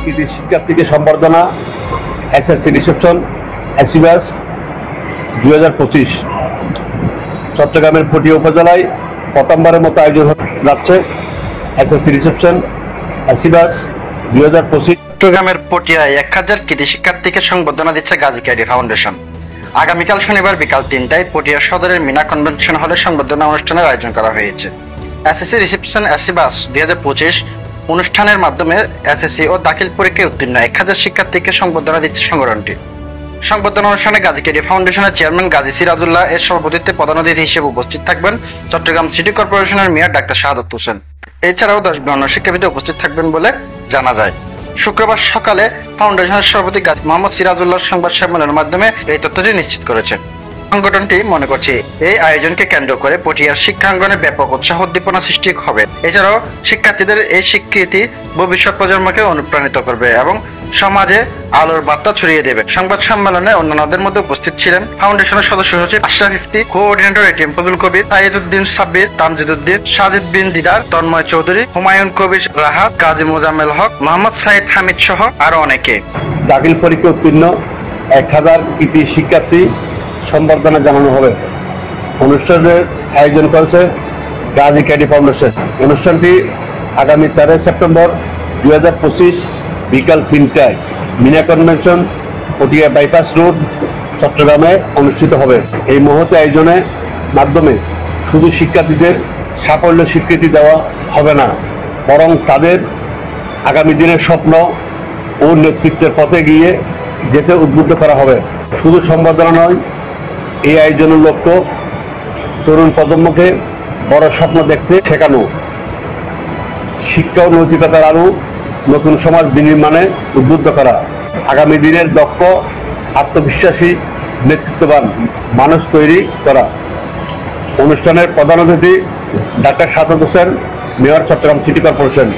কৃতি শিক্ষার্থীকে সম্বর্ধনা এসএসসি রিসেপশন এসিবাস 2025 চট্টগ্রামের পটিয়া উপজেলায় প্রথমবারের মতো আয়োজন যাচ্ছে এসএসসি রিসেপশন এসিবাস 2025। চট্টগ্রামের পটিয়ায় 1000 কৃতি শিক্ষার্থীকে সংবর্ধনা দিচ্ছে গাজী ক্যাডি ফাউন্ডেশন। আগামীকাল শনিবার বিকাল 3টায় পটিয়া সদরের মিনা কনভেনশন হলে সংবর্ধনা অনুষ্ঠানের আয়োজন করা হয়েছে। এসএসসি রিসেপশন এসিবাস 2025 অনুষ্ঠানের মাধ্যমে এসএসসি ও দাখিল পরীক্ষায় উত্তীর্ণ 1000 শিক্ষার্থীকে সংবর্ধনা দিচ্ছে সংগঠনটি। সংবর্ধনা অনুষ্ঠানে গাজী ক্যাডি ফাউন্ডেশনের চেয়ারম্যান গাজী সিরাজুল্লাহ এর সভাপতিত্বে প্রধান অতিথি হিসেবে উপস্থিত থাকবেন চট্টগ্রাম সিটি কর্পোরেশনের মেয়র ডাক্তার শাহাদাত হোসেন। এছাড়াও 10 শিক্ষাবিদ উপস্থিত থাকবেন বলে জানা যায়। শুক্রবার সকালে ফাউন্ডেশনের সভাপতি গাজী মোহাম্মদ সিরাজুল্লাহ সংবাদ সম্মেলনের মাধ্যমে এই তথ্যটি নিশ্চিত করেছেন। সংগঠনটি মনে করছে এই আয়োজনকে কেন্দ্র করে পটিয়ার শিক্ষাঙ্গনে ব্যাপক উৎসাহ উদ্দীপনা সৃষ্টি হবে। এছাড়াও শিক্ষার্থীদের এই স্বীকৃতি ভবিষ্যৎ প্রজন্মকে অনুপ্রাণিত করবে এবং সমাজে আলোর বার্তা ছড়িয়ে দেবে। সংবাদ সম্মেলনে অন্যান্যদের মধ্যে উপস্থিত ছিলেন ফাউন্ডেশনের সদস্য সচিব আশরাফ ইফতি, কোঅর্ডিনেটর এটিএম ফজলুল কবির, সাইয়েদউদ্দিন সাব্বির, তামজিদউদ্দিন, সাজিদ বিন দিদার, তন্ময় চৌধুরী, হুমায়ুন কবির রাহাত, কাজী মোজাম্মেল হক, মোহাম্মদ সাইদ হামিদ সহ আরো অনেকে। দাখিল পরীক্ষা উত্তীর্ণ 1000 কৃতি শিক্ষার্থী সম্বর্ধনা জানানো হবে। অনুষ্ঠানের আয়োজন করেছে গাজী ক্যাডি ফাউন্ডেশন। অনুষ্ঠানটি আগামী 13 সেপ্টেম্বর 2025 বিকাল 3টায় Meena convention Patiya bypass road চট্টগ্রামে অনুষ্ঠিত হবে। এই মহৎ আয়োজনের মাধ্যমে শুধু শিক্ষার্থীদের সাফল্য স্বীকৃতি দেওয়া হবে না, বরং তাদের আগামী দিনের স্বপ্ন ও নেতৃত্বের পথে গিয়ে যেতে উদ্বুদ্ধ করা হবে। শুধু সম্বর্ধনা নয়, এই আয়োজনের লক্ষ্য তরুণ প্রজন্মকে বড় স্বপ্ন দেখতে শেখানো, শিক্ষা ও নৈতিকতার আলো নতুন সমাজ বিনির্মাণে উদ্বুদ্ধ করা, আগামী দিনের দক্ষ আত্মবিশ্বাসী নেতৃত্ববান মানুষ তৈরি করা। অনুষ্ঠানের প্রধান অতিথি doctor Shahadat Hossain, mayor Chattogram city corporation.